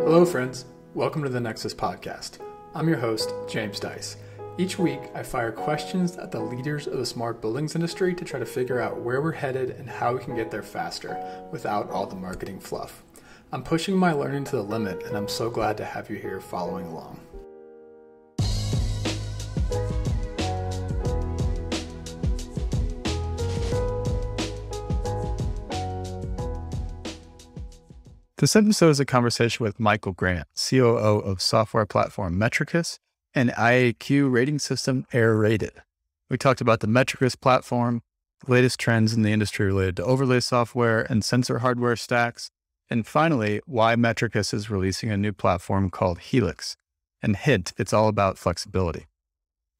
Hello, friends. Welcome to the Nexus Podcast. I'm your host, James Dice. Each week, I fire questions at the leaders of the smart buildings industry to try to figure out where we're headed and how we can get there faster without all the marketing fluff. I'm pushing my learning to the limit, and I'm so glad to have you here following along. This episode is a conversation with Michael Grant, COO of software platform Metrikus and IAQ rating system AirRated. We talked about the Metrikus platform, the latest trends in the industry related to overlay software and sensor hardware stacks, and finally, why Metrikus is releasing a new platform called Helix. And hint, it's all about flexibility.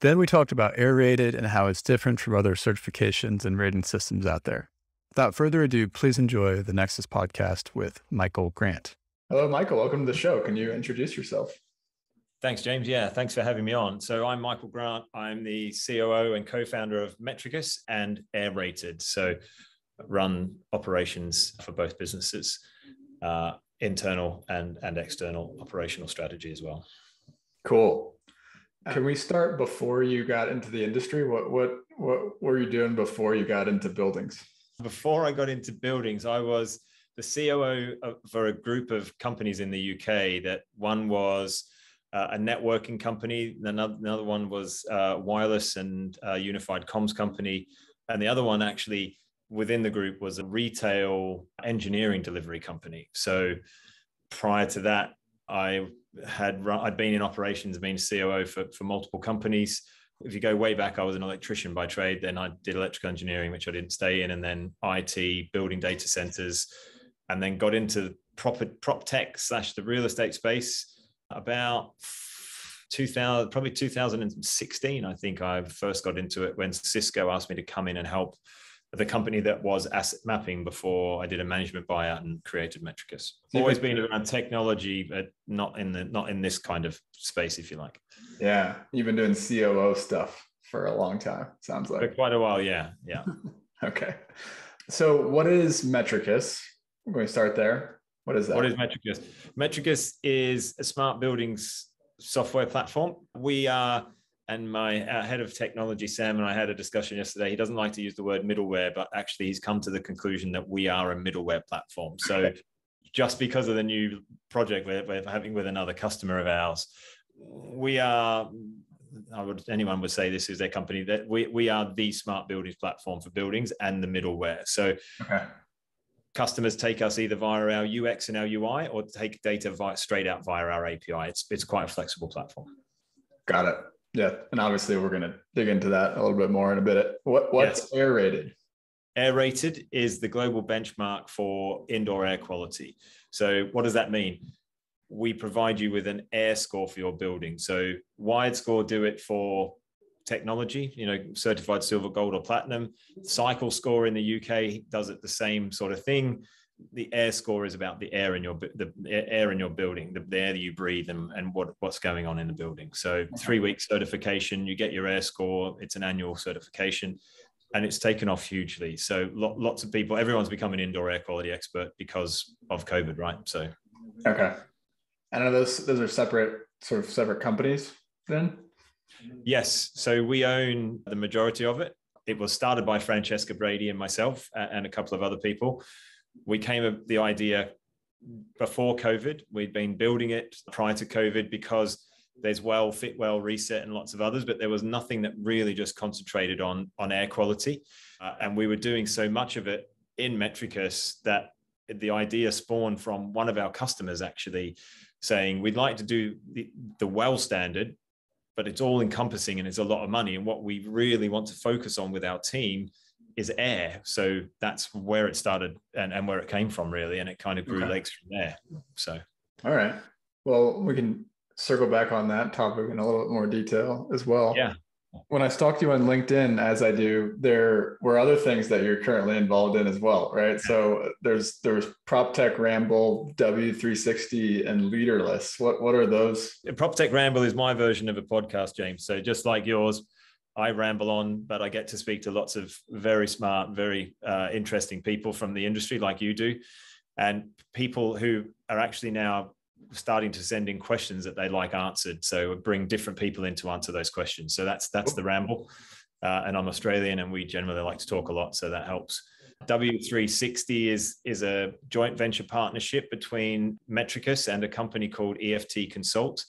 Then we talked about AirRated and how it's different from other certifications and rating systems out there. Without further ado, please enjoy the Nexus Podcast with Michael Grant. Hello, Michael. Welcome to the show. Can you introduce yourself? Thanks, James. Yeah, thanks for having me on. So I'm Michael Grant. I'm the COO and co-founder of Metrikus and AirRated. So run operations for both businesses, internal and external operational strategy as well. Cool. Can we start before you got into the industry? What were you doing before you got into buildings? Before I got into buildings, I was the COO for a group of companies in the UK. That one was a networking company, another one was wireless and unified comms company, and the other one actually within the group was a retail engineering delivery company. So prior to that, I'd been in operations, been COO for multiple companies. If you go way back, I was an electrician by trade. Then I did electrical engineering, which I didn't stay in, and then IT, building data centers, and then got into prop tech / the real estate space about 2016. I think I first got into it when Cisco asked me to come in and help the company that was asset mapping before I did a management buyout and created Metrikus. Always been around technology, but not in this kind of space, if you like. Yeah, you've been doing COO stuff for a long time, sounds like. For quite a while, yeah. Okay. So what is Metrikus? We're going to start there. What is that? What is Metrikus? Metrikus is a smart buildings software platform. We are, and my head of technology, Sam, and I had a discussion yesterday. He doesn't like to use the word middleware, but actually he's come to the conclusion that we are a middleware platform. So just because of the new project we're having with another customer of ours, anyone would say this is their company, that we are the smart buildings platform for buildings and the middleware. So customers take us either via our UX and our UI or take data straight out via our API. It's quite a flexible platform. Got it. Yeah, and obviously we're going to dig into that a little bit more in a bit. What's AirRated? AirRated is the global benchmark for indoor air quality. So what does that mean? We provide you with an air score for your building. So WiredScore do it for technology, certified silver, gold, or platinum. Cycle Score in the UK does it the same sort of thing. The air score is about the air in your building, the air that you breathe and what's going on in the building. So 3-week certification, you get your air score. It's an annual certification, and it's taken off hugely. So lots of people, everyone's become an indoor air quality expert because of COVID, right? So okay, and are those are separate companies then? Yes, so we own the majority of it. It was started by Francesca Brady and myself and a couple of other people. We came up with the idea before COVID. We'd been building it prior to COVID because there's Fitwell, Reset, and lots of others, but there was nothing that really just concentrated on air quality. And we were doing so much of it in Metrikus that the idea spawned from one of our customers actually saying, we'd like to do the well standard, but it's all encompassing and it's a lot of money. And what we really want to focus on with our team is air. So that's where it started and where it came from, really. And it kind of grew legs from there. So, all right. Well, we can circle back on that topic in a little bit more detail as well. Yeah. When I stalked you on LinkedIn, as I do, there were other things that you're currently involved in as well, right? So there's PropTech Ramble, W360, and Leaderless. What are those? PropTech Ramble is my version of a podcast, James. So just like yours, I ramble on, but I get to speak to lots of very smart, very interesting people from the industry like you do, and people who are actually now starting to send in questions that they like answered. So bring different people in to answer those questions. So that's the ramble. And I'm Australian, and we generally like to talk a lot, so that helps. W360 is a joint venture partnership between Metrikus and a company called EFT Consult.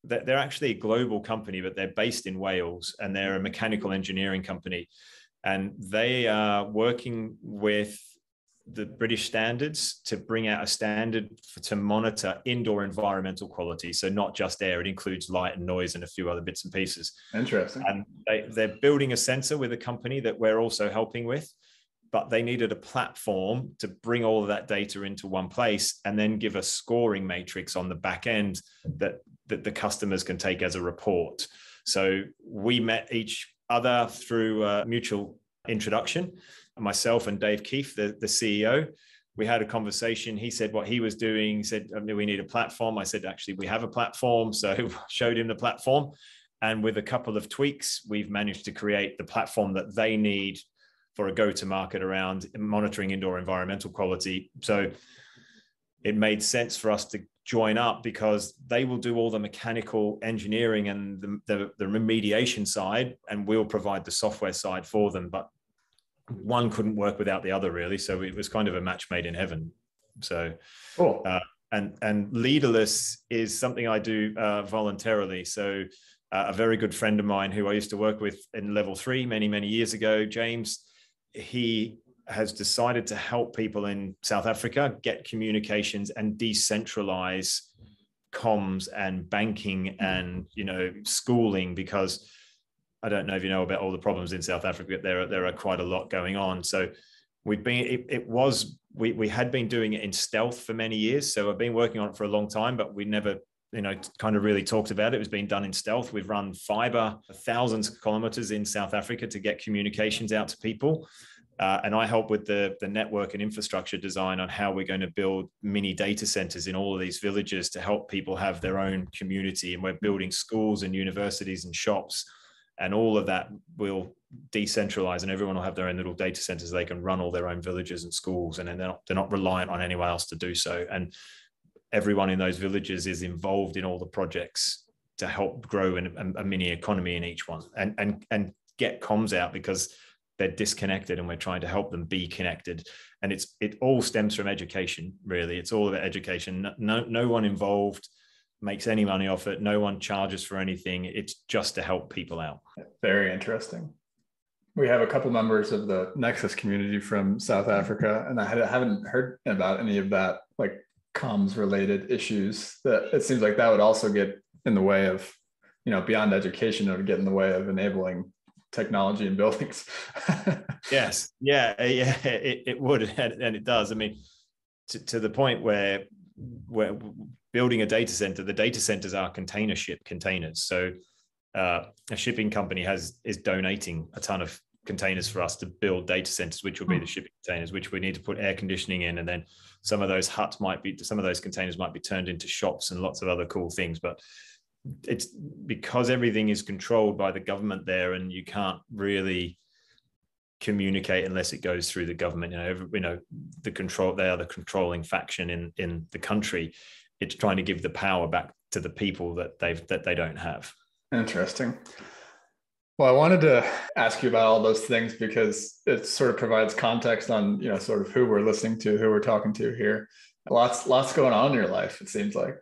They're actually a global company, but they're based in Wales, and they're a mechanical engineering company. And they are working with the British standards to bring out a standard to monitor indoor environmental quality. So not just air, it includes light and noise and a few other bits and pieces. Interesting. And they're building a sensor with a company that we're also helping with, but they needed a platform to bring all of that data into one place and then give a scoring matrix on the back end that the customers can take as a report. So we met each other through a mutual introduction. Myself and Dave Keefe, the CEO, we had a conversation. He said what he was doing. He said, we need a platform. I said, actually, we have a platform. So showed him the platform. And with a couple of tweaks, we've managed to create the platform that they need for a go-to-market around monitoring indoor environmental quality. So it made sense for us to join up because they will do all the mechanical engineering and the remediation side, and we'll provide the software side for them. But one couldn't work without the other, really. So it was kind of a match made in heaven. So, cool. And leaderless is something I do voluntarily. So a very good friend of mine who I used to work with in level 3 many, many years ago, James, he has decided to help people in South Africa get communications and decentralize comms and banking and, schooling, because I don't know if you know about all the problems in South Africa. There are quite a lot going on. So we had been doing it in stealth for many years. So I've been working on it for a long time, but we never, kind of really talked about it. It was being done in stealth. We've run fiber thousands of kilometers in South Africa to get communications out to people. And I help with the network and infrastructure design on how we're going to build mini data centers in all of these villages to help people have their own community. And we're building schools and universities and shops. And all of that will decentralize, and everyone will have their own little data centers. They can run all their own villages and schools, and then they're not reliant on anyone else to do so. And everyone in those villages is involved in all the projects to help grow a mini economy in each one, and get comms out, because they're disconnected, and we're trying to help them be connected. And it all stems from education, really. It's all about education. No one involved makes any money off it. No one charges for anything. It's just to help people out. Very interesting. We have a couple members of the Nexus community from South Africa, and I haven't heard about any of that, like comms related issues. That it seems like that would also get in the way of, beyond education, it would get in the way of enabling technology in buildings. Yes. Yeah. It would. And it does. I mean, to the point where building a data center, the data centers are containers. So a shipping company is donating a ton of containers for us to build data centers, which will be the shipping containers, which we need to put air conditioning in. And then some of those containers might be turned into shops and lots of other cool things. But it's because everything is controlled by the government there, and you can't really communicate unless it goes through the government. They are the controlling faction in the country. It's trying to give the power back to the people that they don't have. Interesting. Well, I wanted to ask you about all those things because it sort of provides context on, sort of who we're listening to, who we're talking to here. Lots going on in your life, it seems like.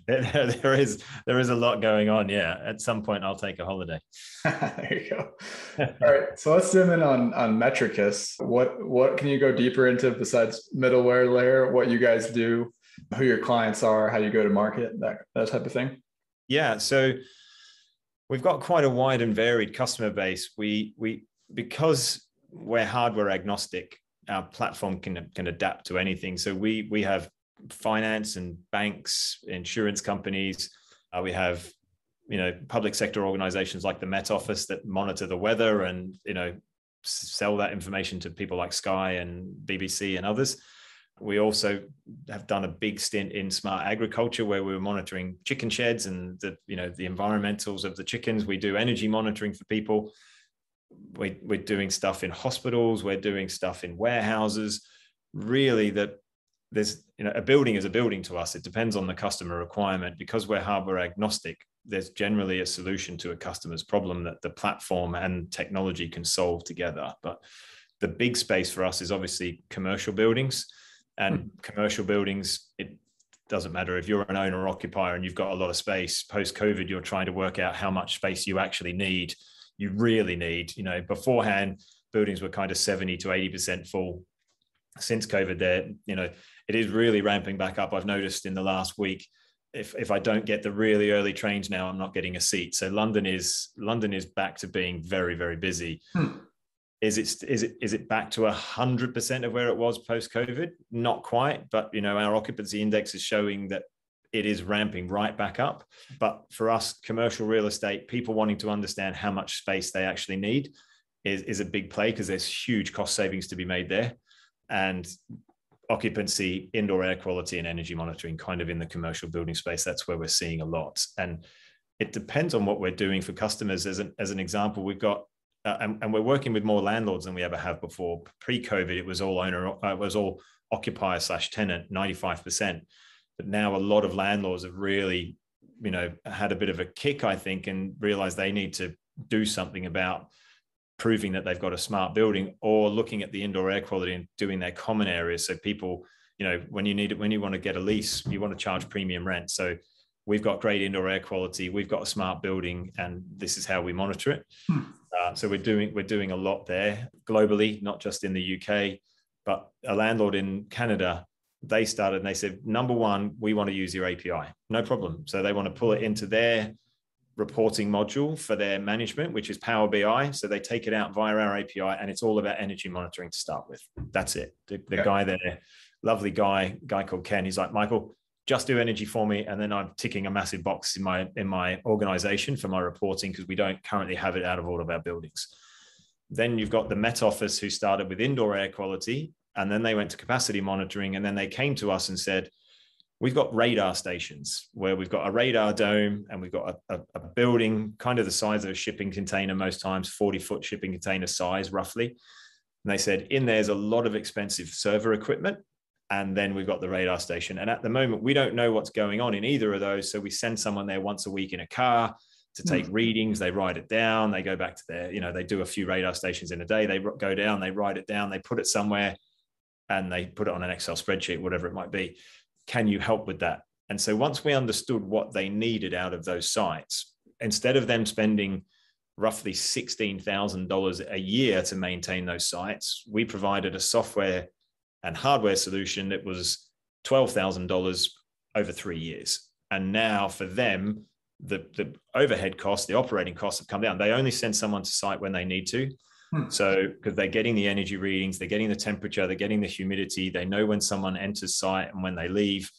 There is a lot going on. Yeah. At some point I'll take a holiday. There you go. All right. So let's zoom in on Metrikus. What can you go deeper into besides middleware layer, what you guys do, who your clients are, how you go to market, that type of thing? Yeah. So we've got quite a wide and varied customer base. Because we're hardware agnostic, our platform can adapt to anything. So we have finance and banks, insurance companies. We have, public sector organizations like the Met Office that monitor the weather and, sell that information to people like Sky and BBC and others. We also have done a big stint in smart agriculture where we were monitoring chicken sheds and the environmentals of the chickens. We do energy monitoring for people. We're doing stuff in hospitals. We're doing stuff in warehouses. Really, there's, a building is a building to us. It depends on the customer requirement. Because we're hardware agnostic, there's generally a solution to a customer's problem that the platform and technology can solve together. But the big space for us is obviously commercial buildings. And commercial buildings, it doesn't matter if you're an owner or occupier and you've got a lot of space. Post-COVID, you're trying to work out how much space you actually need. You really need, beforehand, buildings were kind of 70 to 80% full. Since COVID, it is really ramping back up. I've noticed in the last week, if I don't get the really early trains now, I'm not getting a seat. So London is back to being very, very busy. Is it back to 100% of where it was post-COVID? Not quite, but our occupancy index is showing that it is ramping right back up. But for us, commercial real estate, people wanting to understand how much space they actually need is a big play, because there's huge cost savings to be made there. And occupancy, indoor air quality, and energy monitoring kind of in the commercial building space, that's where we're seeing a lot. And it depends on what we're doing for customers. As an example, we've got and we're working with more landlords than we ever have before. Pre-COVID, it was all occupier / tenant, 95%. But now a lot of landlords have really, had a bit of a kick, I think, and realized they need to do something about proving that they've got a smart building, or looking at the indoor air quality and doing their common areas. So people, when you want to get a lease, you want to charge premium rent. So we've got great indoor air quality, we've got a smart building, and this is how we monitor it. So we're doing a lot there globally, not just in the UK. But a landlord in Canada, they started and they said, number one, we want to use your API. No problem. So they want to pull it into their reporting module for their management, which is Power BI. So they take it out via our API, and it's all about energy monitoring to start with. That's it. The guy there, lovely guy called Ken, he's like, Michael, just do energy for me. And then I'm ticking a massive box in my organization for my reporting, because we don't currently have it out of all of our buildings. Then you've got the Met Office, who started with indoor air quality, and then they went to capacity monitoring. And then they came to us and said, we've got radar stations where we've got a radar dome, and we've got a building kind of the size of a shipping container, most times 40-foot shipping container size, roughly. And they said, in there's a lot of expensive server equipment. And then we've got the radar station. And at the moment, we don't know what's going on in either of those. So we send someone there once a week in a car to take readings. They write it down. They go back to they do a few radar stations in a day. They go down, they write it down, they put it somewhere, and they put it on an Excel spreadsheet, whatever it might be. Can you help with that? And so once we understood what they needed out of those sites, instead of them spending roughly $16,000 a year to maintain those sites, we provided a software and hardware solution that was $12,000 over 3 years. And now for them, the overhead costs, the operating costs have come down. They only send someone to site when they need to. So because they're getting the energy readings, they're getting the temperature, they're getting the humidity, they know when someone enters site and when they leave.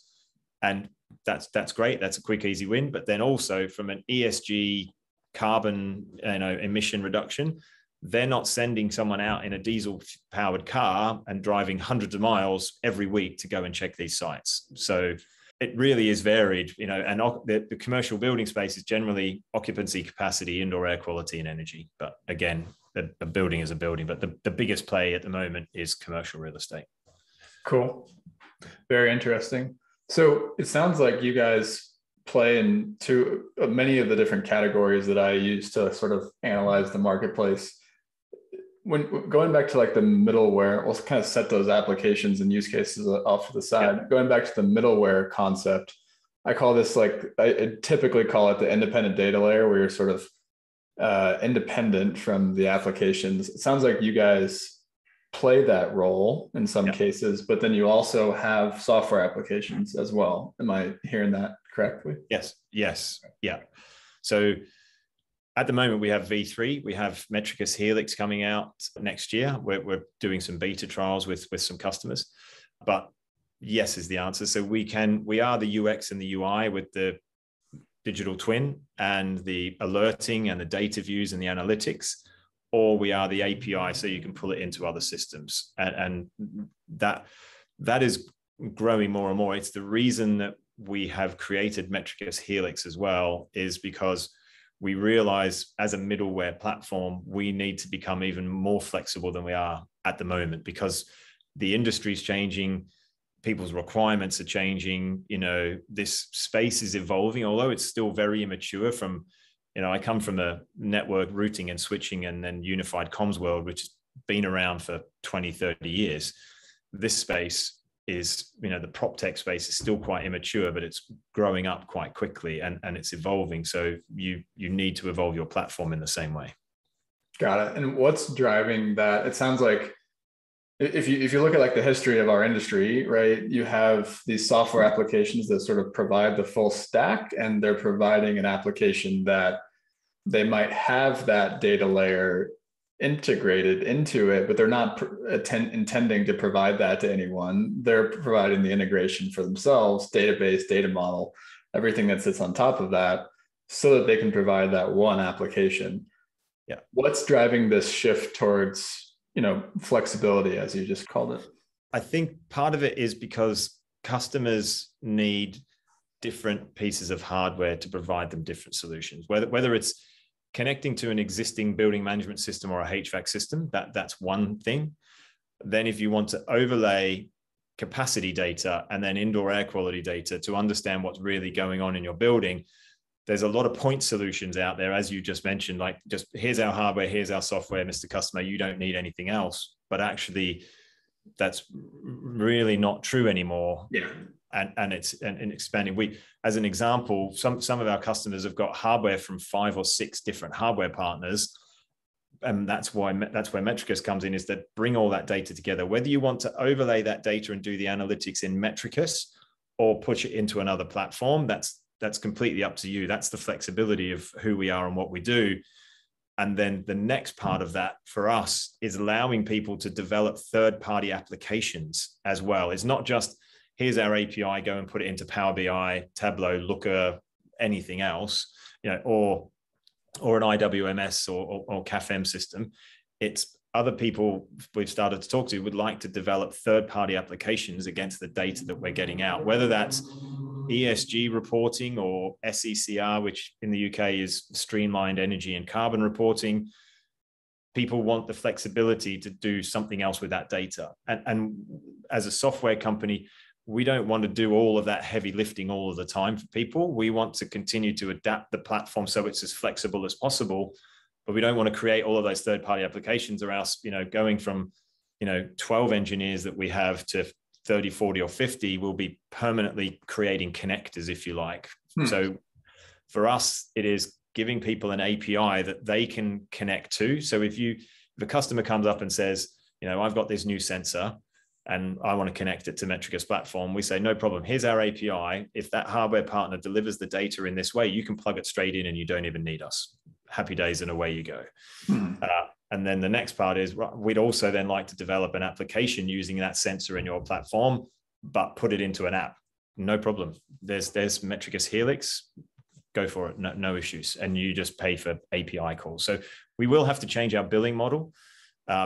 And that's great. That's a quick, easy win. But then also from an ESG carbon emission reduction, they're not sending someone out in a diesel powered car and driving hundreds of miles every week to go and check these sites. So it really is varied, and the commercial building space is generally occupancy, capacity, indoor air quality, and energy. But again, a building is a building, but the biggest play at the moment is commercial real estate. Cool. Very interesting. So it sounds like you guys play into many of the different categories that I use to sort of analyze the marketplace. When going back to like the middleware, we'll kind of set those applications and use cases off to the side. Yeah. Going back to the middleware concept, I call this I typically call it the independent data layer, where you're sort of independent from the applications. It sounds like you guys play that role in some cases, but then you also have software applications as well. Am I hearing that correctly? Yes. Yeah. So at the moment, we have V3, we have Metrikus Helix coming out next year. We're doing some beta trials with some customers, but yes is the answer. So we are the UX and the UI with the digital twin and the alerting and the data views and the analytics, or we are the API, so you can pull it into other systems. And that is growing more and more. It's the reason that we have created Metrikus Helix as well, is because we realize as a middleware platform, we need to become even more flexible than we are at the moment, because the industry is changing. people's requirements are changing. This space is evolving, although it's still very immature. From, I come from a network routing and switching and then unified comms world, which has been around for 20, 30 years. This space is, the prop tech space is still quite immature, but it's growing up quite quickly and it's evolving. So you need to evolve your platform in the same way. Got it. And what's driving that? It sounds like if you look at like the history of our industry, right, you have these software applications that sort of provide the full stack, and they're providing an application that they might have that data layer integrated into it, but they're not intending to provide that to anyone. They're providing the integration for themselves, database, data model, everything that sits on top of that, so that they can provide that one application. Yeah. What's driving this shift towards, flexibility, as you just called it? I think part of it is because customers need different pieces of hardware to provide them different solutions, whether it's connecting to an existing building management system or a HVAC system, that's one thing. Then if you want to overlay capacity data and then indoor air quality data to understand what's really going on in your building, there's a lot of point solutions out there, as you just mentioned, like just here's our hardware, here's our software, Mr. Customer, you don't need anything else. But actually, that's really not true anymore. Yeah. And it's expanding. We, as an example, some of our customers have got hardware from 5 or 6 different hardware partners. And that's where Metrikus comes in, is that bring all that data together. Whether you want to overlay that data and do the analytics in Metrikus or push it into another platform, that's completely up to you. That's the flexibility of who we are and what we do. And then the next part of that for us is allowing people to develop third-party applications as well. It's not just, here's our API, go and put it into Power BI, Tableau, Looker, anything else, or an IWMS or CAFM system. It's other people we've started to talk to would like to develop third-party applications against the data that we're getting out, whether that's ESG reporting or SECR, which in the UK is streamlined energy and carbon reporting. People want the flexibility to do something else with that data. And as a software company, we don't want to do all of that heavy lifting all of the time for people. We want to continue to adapt the platform so it's as flexible as possible, but we don't want to create all of those third-party applications, or else, going from, 12 engineers that we have to 30, 40, or 50, will be permanently creating connectors, if you like. So for us, it is giving people an API that they can connect to. So if a customer comes up and says, I've got this new sensor and I want to connect it to Metrikus platform, we say, no problem. Here's our API. If that hardware partner delivers the data in this way, you can plug it straight in and you don't even need us. Happy days, and away you go. And then the next part is, we'd also then like to develop an application using that sensor in your platform, but put it into an app. No problem. There's Metrikus Helix. Go for it. No issues. And you just pay for API calls. So we will have to change our billing model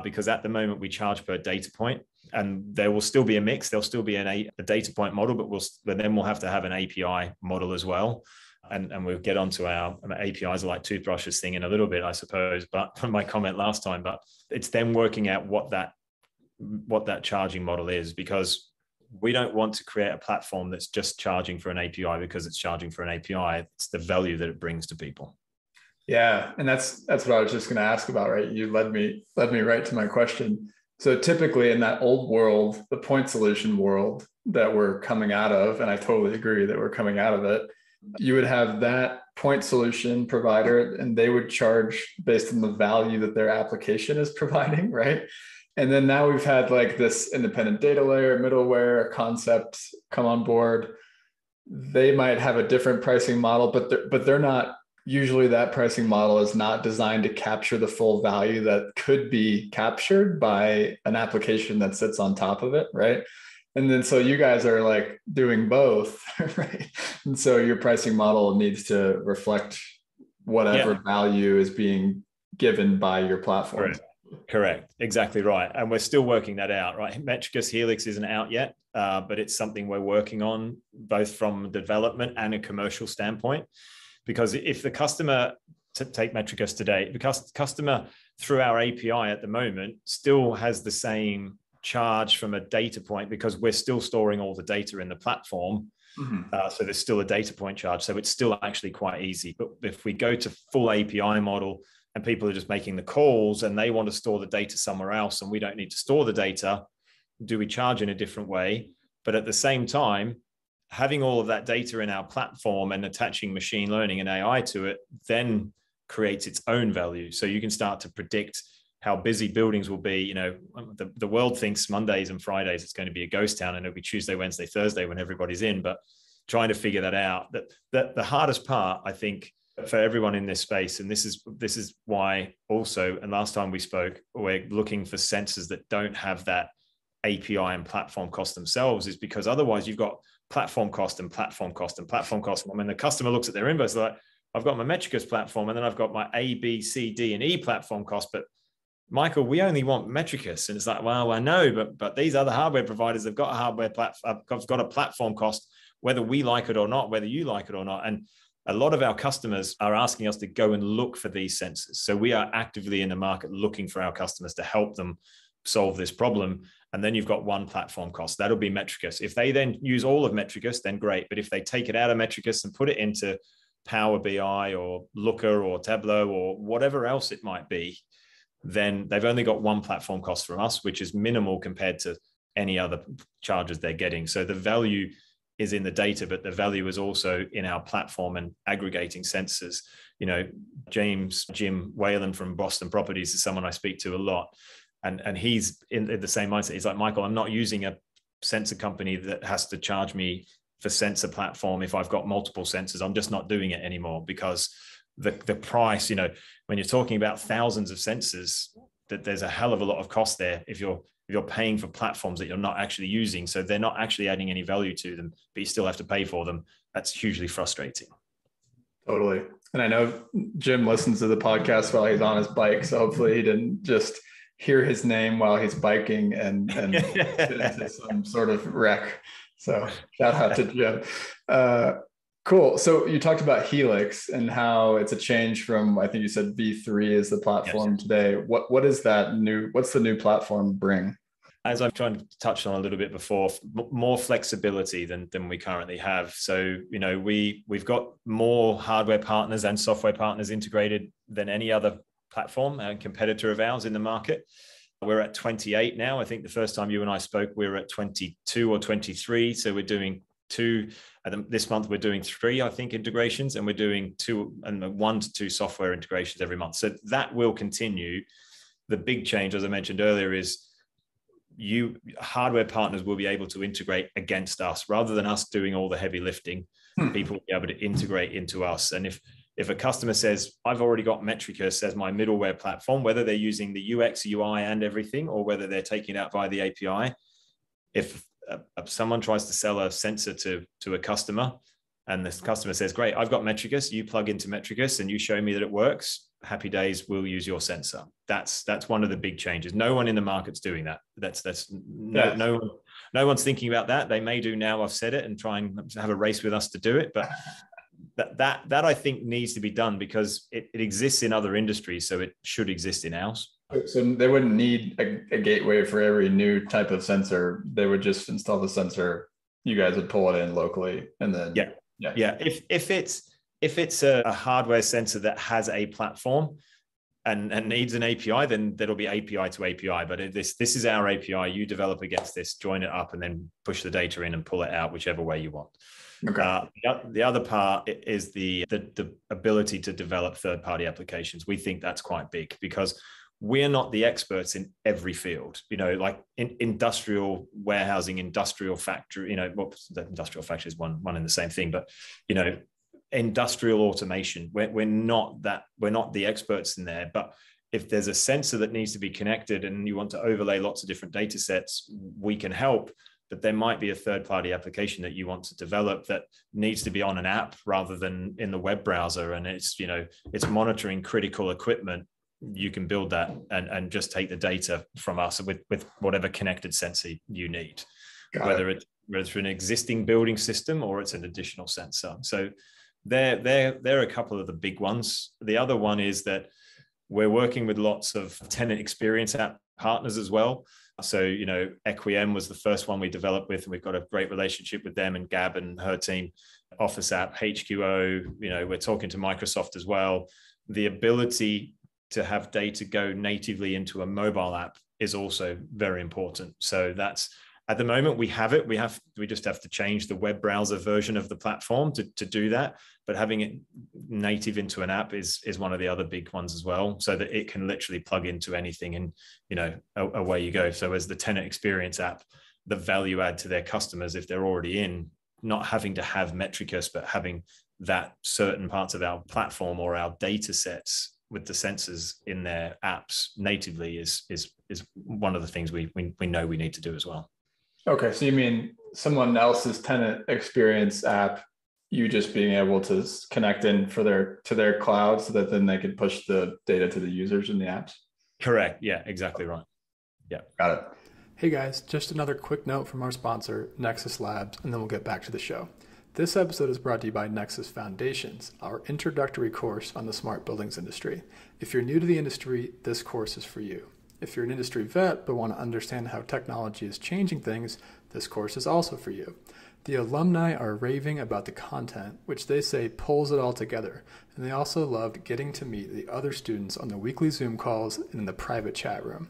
because at the moment we charge per data point, and there will still be a mix. There'll still be a data point model, but then we'll have to have an API model as well. And we'll get onto our APIs are like toothbrushes thing in a little bit, I suppose, but from my comment last time, but it's then working out what that charging model is, because we don't want to create a platform that's just charging for an API because it's charging for an API. It's the value that it brings to people. Yeah. And that's what I was just going to ask about, right? You led me right to my question. So typically in that old world, the point solution world that we're coming out of, and I totally agree that we're coming out of it, you would have that point solution provider and they would charge based on the value that their application is providing, right? And then now we've had like this independent data layer, middleware concept come on board. They might have a different pricing model, but they're not, usually that pricing model is not designed to capture the full value that could be captured by an application that sits on top of it, right? And then so you guys are like doing both, right? And so your pricing model needs to reflect whatever value is being given by your platform. Correct. Exactly right. And we're still working that out, right? Metrikus Helix isn't out yet, but it's something we're working on both from development and a commercial standpoint. Because if the customer, to take Metrikus today, the customer through our API at the moment still has the same charge from a data point because we're still storing all the data in the platform. So there's still a data point charge. So it's still actually quite easy. But if we go to full API model and people are just making the calls and they want to store the data somewhere else and we don't need to store the data, do we charge in a different way? But at the same time, having all of that data in our platform and attaching machine learning and AI to it then creates its own value. So you can start to predict how busy buildings will be. You know, the world thinks Mondays and Fridays it's going to be a ghost town, and it'll be Tuesday, Wednesday, Thursday when everybody's in. But trying to figure that out, that the hardest part, I think, for everyone in this space, and this is why also, and last time we spoke, we're looking for sensors that don't have that API and platform cost themselves, is because otherwise you've got platform cost and platform cost and platform cost. And when the customer looks at their invoice, they're like, I've got my Metrikus platform, and then I've got my A, B, C, D, and E platform cost, but Michael, we only want Metrikus. And it's like, well, I know, but these other hardware providers have got a hardware platform, have got a platform cost, whether we like it or not, whether you like it or not. And a lot of our customers are asking us to go and look for these sensors. So we are actively in the market looking for our customers to help them solve this problem. And then you've got one platform cost. That'll be Metrikus. If they then use all of Metrikus, then great. But if they take it out of Metrikus and put it into Power BI or Looker or Tableau or whatever else it might be, then they've only got one platform cost from us, which is minimal compared to any other charges they're getting. So the value is in the data, but the value is also in our platform and aggregating sensors. You know, Jim Whalen from Boston Properties is someone I speak to a lot. And he's in the same mindset. He's like, Michael, I'm not using a sensor company that has to charge me for sensor platform if I've got multiple sensors. I'm just not doing it anymore because the price, you know, when you're talking about thousands of sensors, that there's a hell of a lot of cost there if you're paying for platforms that you're not actually using. So they're not actually adding any value to them, but you still have to pay for them. That's hugely frustrating. Totally. And I know Jim listens to the podcast while he's on his bike. So hopefully he didn't just hear his name while he's biking and get into some sort of wreck. So shout out to Jim. Cool. So you talked about Helix and how it's a change from, I think you said V3 is the platform today. What is that new? What's the new platform bring? As I've tried to touch on a little bit before, more flexibility than we currently have. So, you know, we've got more hardware partners and software partners integrated than any other platform and competitor of ours in the market. We're at 28 now. I think the first time you and I spoke, we were at 22 or 23. So we're doing 2. This month we're doing 3, I think, integrations, and we're doing 1 to 2 software integrations every month. So that will continue. The big change, as I mentioned earlier, is hardware partners will be able to integrate against us rather than us doing all the heavy lifting. People will be able to integrate into us. And if a customer says, I've already got Metrikus as my middleware platform, whether they're using the UX, UI and everything, or whether they're taking it out via the API, if someone tries to sell a sensor to a customer and this customer says, great, I've got Metrikus, you plug into Metrikus and you show me that it works, happy days, we'll use your sensor. That's one of the big changes. No one in the market's doing that. No one's thinking about that. They may do now, I've said it, and try and have a race with us to do it. But that I think needs to be done because it exists in other industries. So it should exist in ours. So they wouldn't need a gateway for every new type of sensor. They would just install the sensor. You guys would pull it in locally, and then yeah. If it's a hardware sensor that has a platform and needs an API, then that'll be API to API. But this is our API. You develop against this, join it up, and then push the data in and pull it out whichever way you want. Okay. The other part is the ability to develop third-party applications. We think that's quite big because we're not the experts in every field, you know, like in industrial warehousing, industrial factory, you know, the industrial factory is one in the same thing, but, you know, industrial automation, we're not the experts in there. But if there's a sensor that needs to be connected and you want to overlay lots of different data sets, we can help. But there might be a third-party application that you want to develop that needs to be on an app rather than in the web browser. And it's, you know, it's monitoring critical equipment. You can build that and just take the data from us with whatever connected sensor you need, whether it's an existing building system or it's an additional sensor. So there are a couple of the big ones. The other one is that we're working with lots of tenant experience app partners as well. So, Equiem was the first one we developed with, and we've got a great relationship with them, and Gab and her team. Office app, HQO, we're talking to Microsoft as well. The ability to have data go natively into a mobile app is also very important. So that's, at the moment, we have it. We just have to change the web browser version of the platform to do that. But having it native into an app is one of the other big ones as well, so that it can literally plug into anything, and away you go. So as the tenant experience app, the value add to their customers, if they're already in, not having to have Metrikus, but having that certain parts of our platform or our data sets with the sensors in their apps natively is one of the things we know we need to do as well. Okay, so you mean someone else's tenant experience app, you just being able to connect in to their cloud, so that then they can push the data to the users in the apps? Correct. Yeah, exactly right. Yeah. Got it. Hey guys, just another quick note from our sponsor, Nexus Labs, and then we'll get back to the show. This episode is brought to you by Nexus Foundations, our introductory course on the smart buildings industry. If you're new to the industry, this course is for you. If you're an industry vet but want to understand how technology is changing things, this course is also for you. The alumni are raving about the content, which they say pulls it all together, and they also loved getting to meet the other students on the weekly Zoom calls and in the private chat room.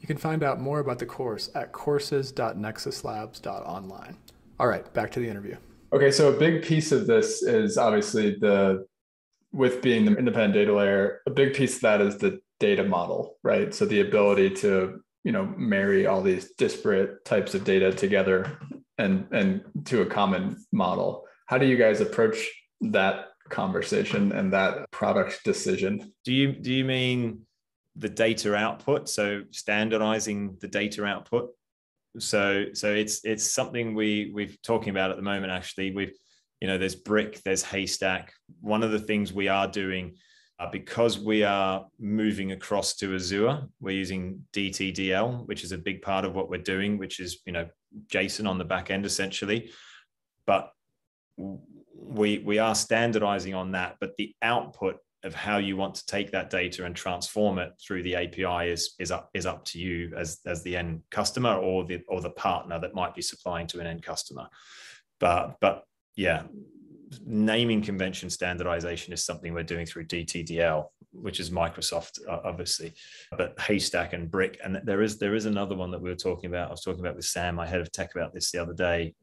You can find out more about the course at courses.nexuslabs.online. All right, back to the interview. Okay, so a big piece of this is obviously with being the independent data layer, a big piece of that is the data model, right? So the ability to, marry all these disparate types of data together and to a common model. How do you guys approach that conversation and that product decision? Do you mean the data output? So standardizing the data output? So it's something we're talking about at the moment. Actually, there's Brick, there's Haystack. One of the things we are doing, because we are moving across to Azure, we're using DTDL, which is a big part of what we're doing, which is JSON on the back end essentially. But we are standardizing on that. But the output of how you want to take that data and transform it through the API is up to you as the end customer or the partner that might be supplying to an end customer. But yeah, naming convention standardization is something we're doing through DTDL, which is Microsoft, obviously, but Haystack and Brick. And there is another one that we were talking about. I was talking about with Sam, my head of tech, about this the other day.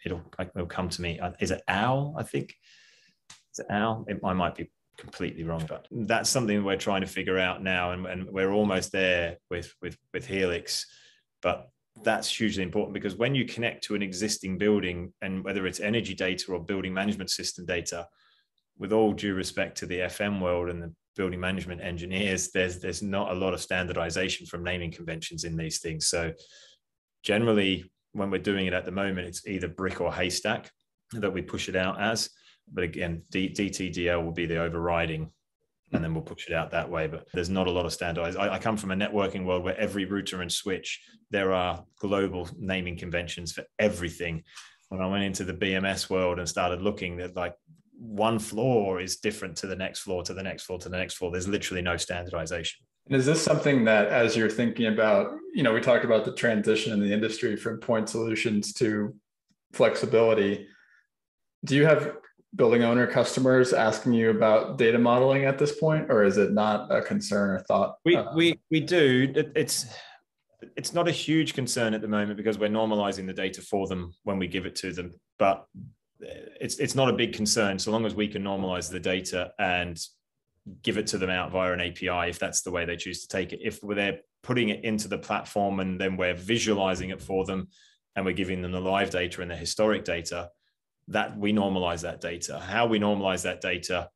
It'll come to me. Is it OWL? I think. Is it OWL? I might be completely wrong, but that's something we're trying to figure out now, and we're almost there with Helix. But that's hugely important, because when you connect to an existing building, and whether it's energy data or building management system data, with all due respect to the FM world and the building management engineers, there's not a lot of standardization from naming conventions in these things. So generally, when we're doing it at the moment, it's either Brick or Haystack that we push it out as. But again, DTDL will be the overriding, and then we'll push it out that way. But there's not a lot of standardized. I come from a networking world where every router and switch, there are global naming conventions for everything. When I went into the BMS world and started looking at, like, one floor is different to the next floor, to the next floor, to the next floor. There's literally no standardization. And is this something that, as you're thinking about, we talked about the transition in the industry from point solutions to flexibility. Do you have building owner customers asking you about data modeling at this point, or is it not a concern or thought? We do. It's not a huge concern at the moment, because we're normalizing the data for them when we give it to them. But it's not a big concern so long as we can normalize the data and give it to them out via an API, if that's the way they choose to take it. If they're putting it into the platform and then we're visualizing it for them and we're giving them the live data and the historic data, that we normalize that data. How we normalize that data,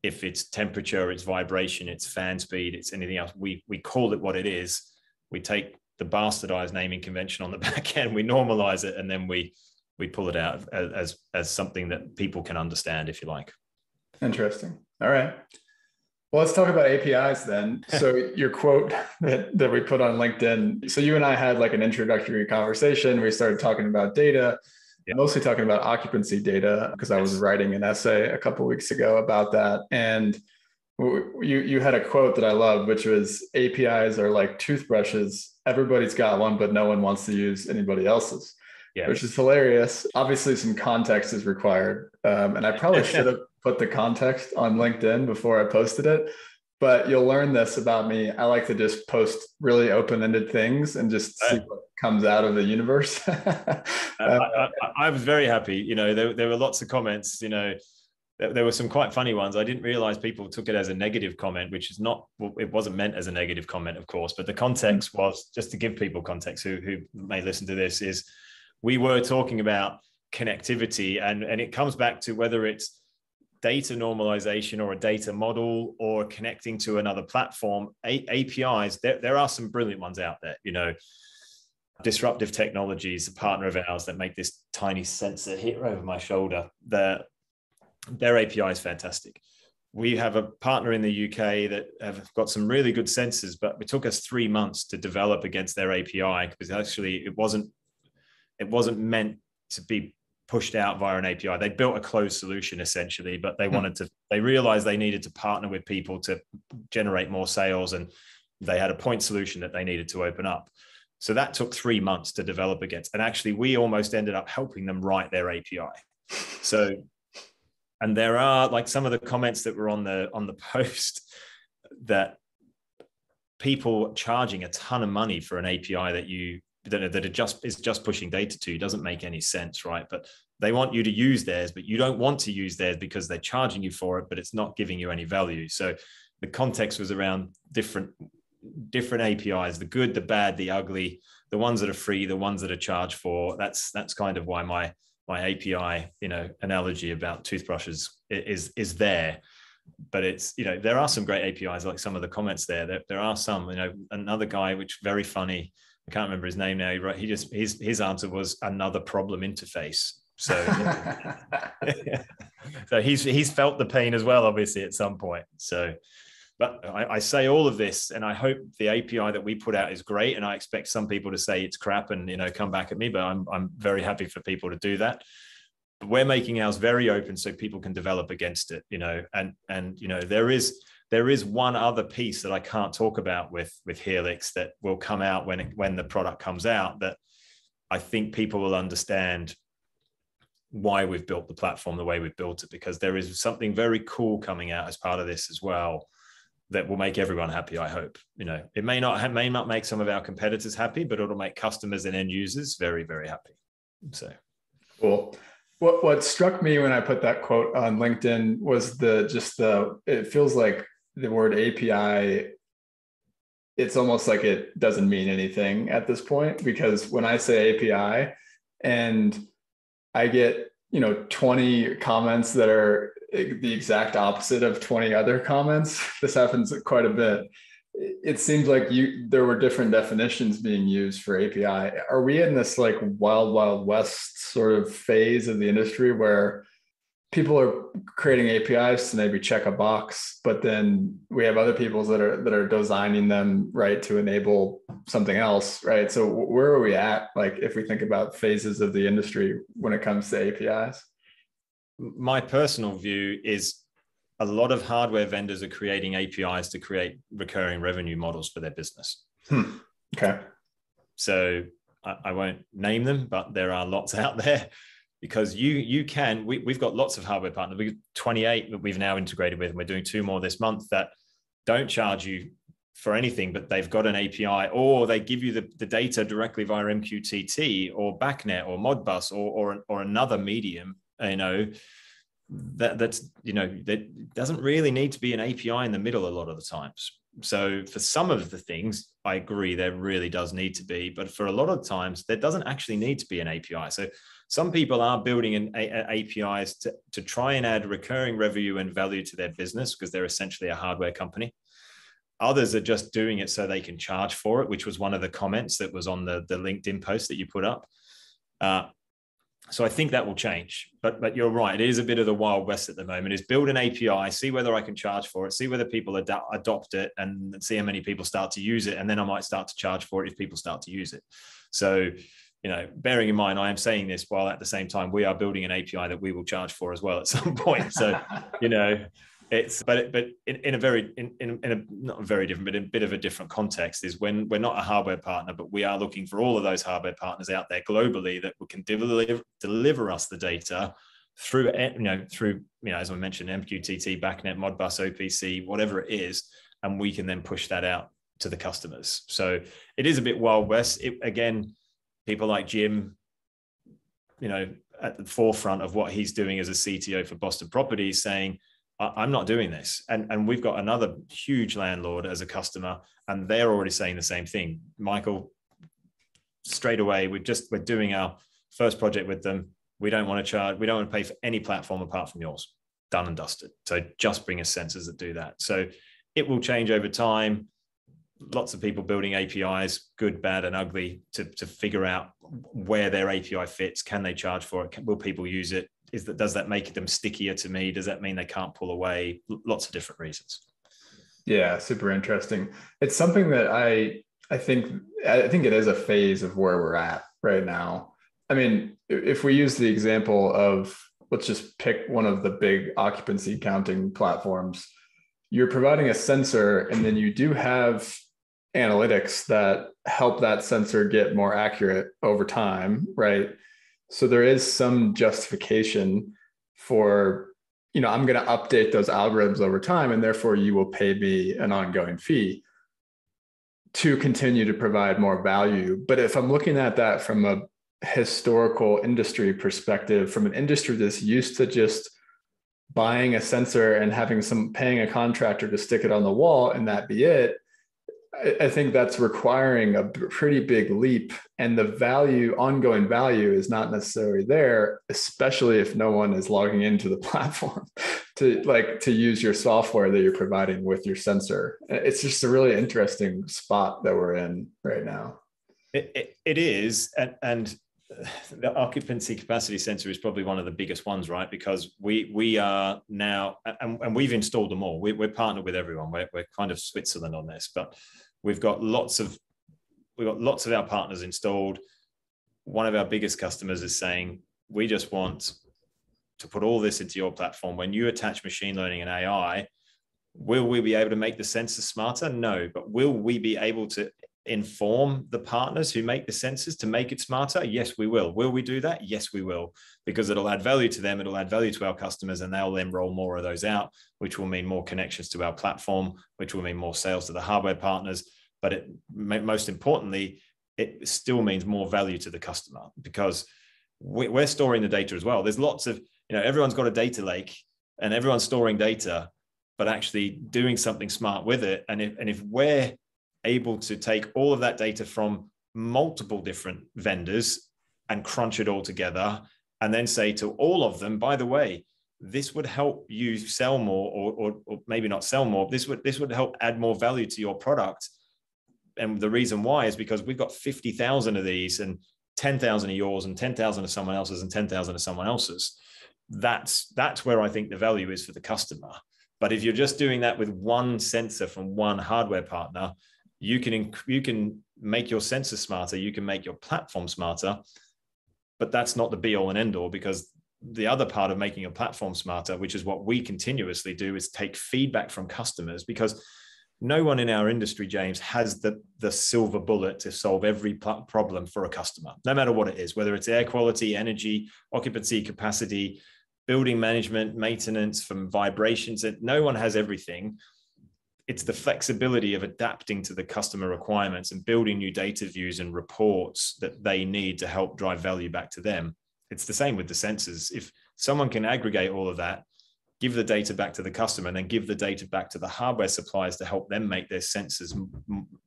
if it's temperature, it's vibration, it's fan speed, it's anything else, we call it what it is. We take the bastardized naming convention on the back end, we normalize it, and then we pull it out as something that people can understand, if you like. Interesting. All right. Well, let's talk about APIs then. So your quote that we put on LinkedIn. So you and I had like an introductory conversation. We started talking about data. Yeah. Mostly talking about occupancy data, because I was writing an essay a couple of weeks ago about that. And you had a quote that I loved, which was, APIs are like toothbrushes everybody's got one, but no one wants to use anybody else's, Yeah. which is hilarious. Obviously, some context is required. And I probably should have put the context on LinkedIn before I posted it, but you'll learn this about me. I like to just post really open-ended things and just see what comes out of the universe. I was very happy. You know, there were lots of comments, you know, there were some quite funny ones. I didn't realize people took it as a negative comment, which is not, it wasn't meant as a negative comment, of course, but the context was, just to give people context who may listen to this, is we were talking about connectivity, and it comes back to whether it's data normalization or a data model or connecting to another platform. APIs, there are some brilliant ones out there, you know. Disruptive Technologies, a partner of ours that make this tiny sensor here over my shoulder, their API is fantastic. We have a partner in the UK that have got some really good sensors, but it took us 3 months to develop against their API, because actually it wasn't meant to be pushed out via an API. They built a closed solution essentially, but they realized they needed to partner with people to generate more sales, and they had a point solution that they needed to open up. So that took 3 months to develop against. And actually we almost ended up helping them write their API. So, and there are like some of the comments that were on the post, that people charging a ton of money for an API that is just pushing data to doesn't make any sense, right? But they want you to use theirs, but you don't want to use theirs because they're charging you for it, but it's not giving you any value. So the context was around different APIs, the good, the bad, the ugly, the ones that are free, the ones that are charged for. That's kind of why my API, you know, analogy about toothbrushes is there. But it's, you know, there are some great APIs, like some of the comments there are some, you know, another guy, which very funny, I can't remember his name now. His answer was another problem interface. So, so he's felt the pain as well, obviously, at some point. So, but I say all of this, and I hope the API that we put out is great. And I expect some people to say it's crap and, you know, come back at me, but I'm very happy for people to do that. But we're making ours very open so people can develop against it, you know, and you know, there is one other piece that I can't talk about with Helix that will come out when the product comes out, that I think people will understand why we've built the platform the way we've built it, because there is something very cool coming out as part of this as well that will make everyone happy. I hope, you know, it may not make some of our competitors happy, but it'll make customers and end users very, very happy. So cool. What struck me when I put that quote on LinkedIn was it feels like the word API, it's almost like it doesn't mean anything at this point, because when I say API and I get, you know, 20 comments that are the exact opposite of 20 other comments, this happens quite a bit. It seems like there were different definitions being used for API. Are we in this like wild, wild west sort of phase of the industry where people are creating APIs to maybe check a box, but then we have other people that are designing them, right, to enable something else, right? So where are we at, like, if we think about phases of the industry when it comes to APIs? My personal view is a lot of hardware vendors are creating APIs to create recurring revenue models for their business. Okay. So I won't name them, but there are lots out there, because we've got lots of hardware partners. We've 28 that we've now integrated with, and we're doing 2 more this month that don't charge you for anything, but they've got an API, or they give you the data directly via MQTT or BACnet or Modbus or another medium, you know, that's, you know, that doesn't really need to be an API in the middle a lot of the times. So for some of the things, I agree, there really does need to be, but for a lot of times, there doesn't actually need to be an API. So some people are building APIs to try and add recurring revenue and value to their business because they're essentially a hardware company. Others are just doing it so they can charge for it, which was one of the comments that was on the LinkedIn post that you put up. So I think that will change, but you're right. It is a bit of the Wild West at the moment. Is build an API, see whether I can charge for it, see whether people adopt it, and see how many people start to use it. And then I might start to charge for it if people start to use it. So, you know, bearing in mind, I am saying this while at the same time, we are building an API that we will charge for as well at some point. So, you know, But in a very in a not very different, but in a bit of a different context, is when we're not a hardware partner, but we are looking for all of those hardware partners out there globally that can deliver us the data through as I mentioned, MQTT, BACnet, Modbus, OPC, whatever it is, and we can then push that out to the customers. So it is a bit Wild West. Again, people like Jim, at the forefront of what he's doing as a CTO for Boston Properties, saying, I'm not doing this. And we've got another huge landlord as a customer, and they're already saying the same thing. Michael, straight away, we're doing our first project with them. We don't want to pay for any platform apart from yours. Done and dusted. So just bring us sensors that do that. So it will change over time. Lots of people building APIs, good, bad, and ugly, to figure out where their API fits. Can they charge for it? Will people use it? Does that make them stickier to me? Does that mean they can't pull away? Lots of different reasons. Yeah, super interesting. It's something that I think it is a phase of where we're at right now. I mean, if we use the example of, let's just pick one of the big occupancy counting platforms, you're providing a sensor, and then you do have analytics that help that sensor get more accurate over time, right? So there is some justification for, I'm going to update those algorithms over time, and therefore you will pay me an ongoing fee to continue to provide more value. But if I'm looking at that from a historical industry perspective, from an industry that's used to just buying a sensor and paying a contractor to stick it on the wall and that be it, I think that's requiring a pretty big leap, and the ongoing value is not necessarily there, especially if no one is logging into the platform to use your software that you're providing with your sensor. It's just a really interesting spot that we're in right now. It is, and the occupancy capacity sensor is probably one of the biggest ones, right? Because we are now, and we've installed them all. We're partnered with everyone. We're kind of Switzerland on this, but we've got lots of our partners installed. One of our biggest customers is saying, we just want to put all this into your platform. When you attach machine learning and AI, will we be able to make the sensors smarter? No, but will we be able to inform the partners who make the sensors to make it smarter? Yes, we will. Will we do that? Yes, we will, because it'll add value to them. It'll add value to our customers, and they'll then roll more of those out, which will mean more connections to our platform, which will mean more sales to the hardware partners. But most importantly, it still means more value to the customer, because we're storing the data as well. There's lots of, everyone's got a data lake and everyone's storing data, but actually doing something smart with it. And if we're able to take all of that data from multiple different vendors and crunch it all together, and then say to all of them, by the way, this would help you sell more, or maybe not sell more. This would help add more value to your product. And the reason why is because we've got 50,000 of these, and 10,000 of yours, and 10,000 of someone else's, and 10,000 of someone else's. That's where I think the value is for the customer. But if you're just doing that with one sensor from one hardware partner, you can make your sensor smarter, you can make your platform smarter, but that's not the be all and end all, because the other part of making a platform smarter, which is what we continuously do, is take feedback from customers, because no one in our industry, James, has the silver bullet to solve every problem for a customer, no matter what it is, whether it's air quality, energy, occupancy, capacity, building management, maintenance, from vibrations. No one has everything. It's the flexibility of adapting to the customer requirements and building new data views and reports that they need to help drive value back to them. It's the same with the sensors. If someone can aggregate all of that, give the data back to the customer, and then give the data back to the hardware suppliers to help them make their sensors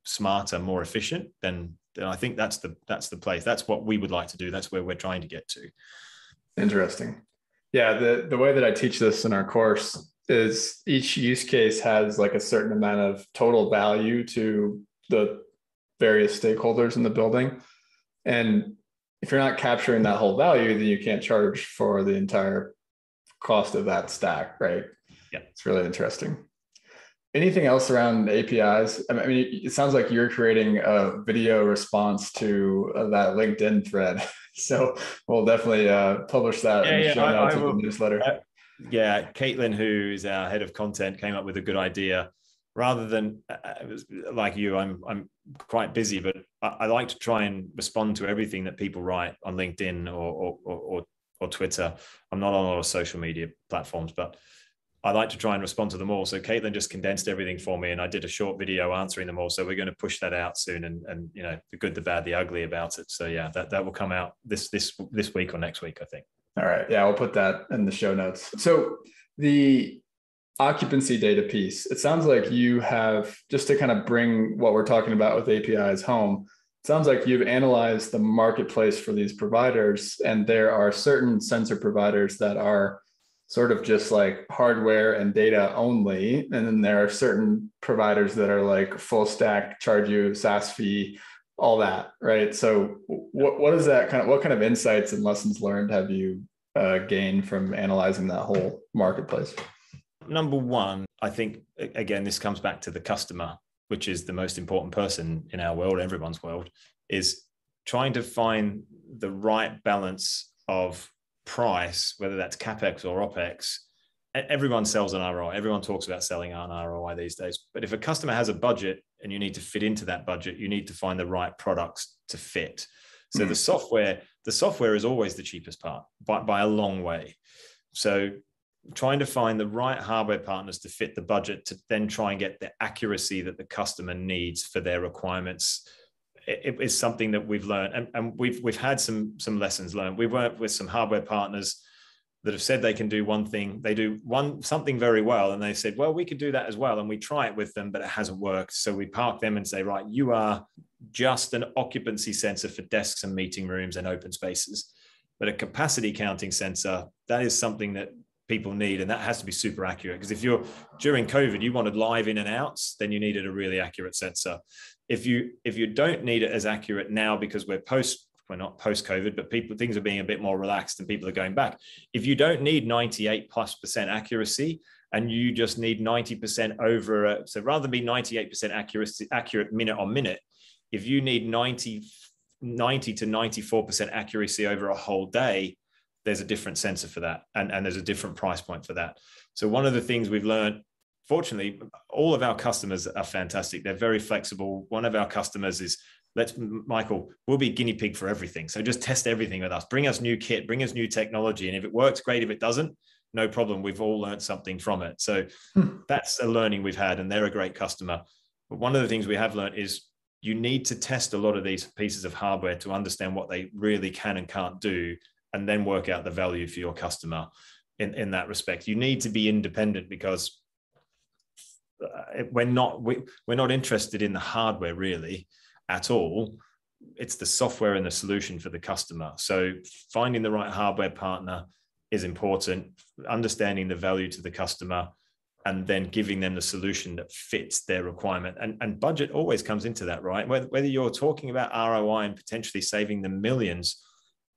smarter, more efficient, then I think that's the place. That's what we would like to do. That's where we're trying to get to. Interesting. Yeah, the way that I teach this in our course is each use case has like a certain amount of total value to the various stakeholders in the building. And if you're not capturing that whole value, then you can't charge for the entire cost of that stack, right? Yeah. It's really interesting. Anything else around APIs? I mean, it sounds like you're creating a video response to that LinkedIn thread. So we'll definitely publish that in the show notes of the newsletter. Yeah, Caitlin, who is our head of content, came up with a good idea. Rather than like you, I'm quite busy, but I like to try and respond to everything that people write on LinkedIn or Twitter. I'm not on a lot of social media platforms, but I like to try and respond to them all. So Caitlin just condensed everything for me, and I did a short video answering them all. So we're going to push that out soon, and you know, the good, the bad, the ugly about it. So yeah, that will come out this week or next week, I think. All right, yeah, I'll put that in the show notes. So the occupancy data piece, it sounds like you have, just to kind of bring what we're talking about with APIs home, it sounds like you've analyzed the marketplace for these providers, and there are certain sensor providers that are sort of just like hardware and data only. And then there are certain providers that are like full stack, charge you SaaS fee, all that, right? So what is that kind of, what kind of insights and lessons learned have you gained from analyzing that whole marketplace? Number one, I think, again, this comes back to the customer, which is the most important person in our world, everyone's world, is trying to find the right balance of price, whether that's CapEx or OpEx. Everyone sells an ROI. Everyone talks about selling an ROI these days. But if a customer has a budget and you need to fit into that budget, you need to find the right products to fit. So the software is always the cheapest part by a long way. So trying to find the right hardware partners to fit the budget to then try and get the accuracy that the customer needs for their requirements, it is something that we've learned, and we've had some lessons learned. We've worked with some hardware partners that have said they can do one thing, they do something very well, and they said, well, we could do that as well, and we try it with them, but it hasn't worked. So we park them and say, right, you are just an occupancy sensor for desks and meeting rooms and open spaces, but a capacity counting sensor, that is something that people need, and that has to be super accurate. Because if you're during COVID, you wanted live in and outs, then you needed a really accurate sensor. If you don't need it as accurate now because we're not post-COVID, but things are being a bit more relaxed and people are going back. If you don't need 98+% accuracy and you just need 90% over, so rather than be 98% accurate minute on minute, if you need 90 to 94% accuracy over a whole day, there's a different sensor for that. And there's a different price point for that. So one of the things we've learned, fortunately, all of our customers are fantastic. They're very flexible. One of our customers is, Michael, we'll be guinea pig for everything. So just test everything with us. Bring us new kit, bring us new technology. And if it works, great. If it doesn't, no problem. We've all learned something from it. So that's a learning we've had, and they're a great customer. But one of the things we have learned is you need to test a lot of these pieces of hardware to understand what they really can and can't do, and then work out the value for your customer in that respect. You need to be independent, because we're not interested in the hardware really at all. It's the software and the solution for the customer. So finding the right hardware partner is important, understanding the value to the customer, and then giving them the solution that fits their requirement. And budget always comes into that, right? Whether you're talking about ROI and potentially saving them millions,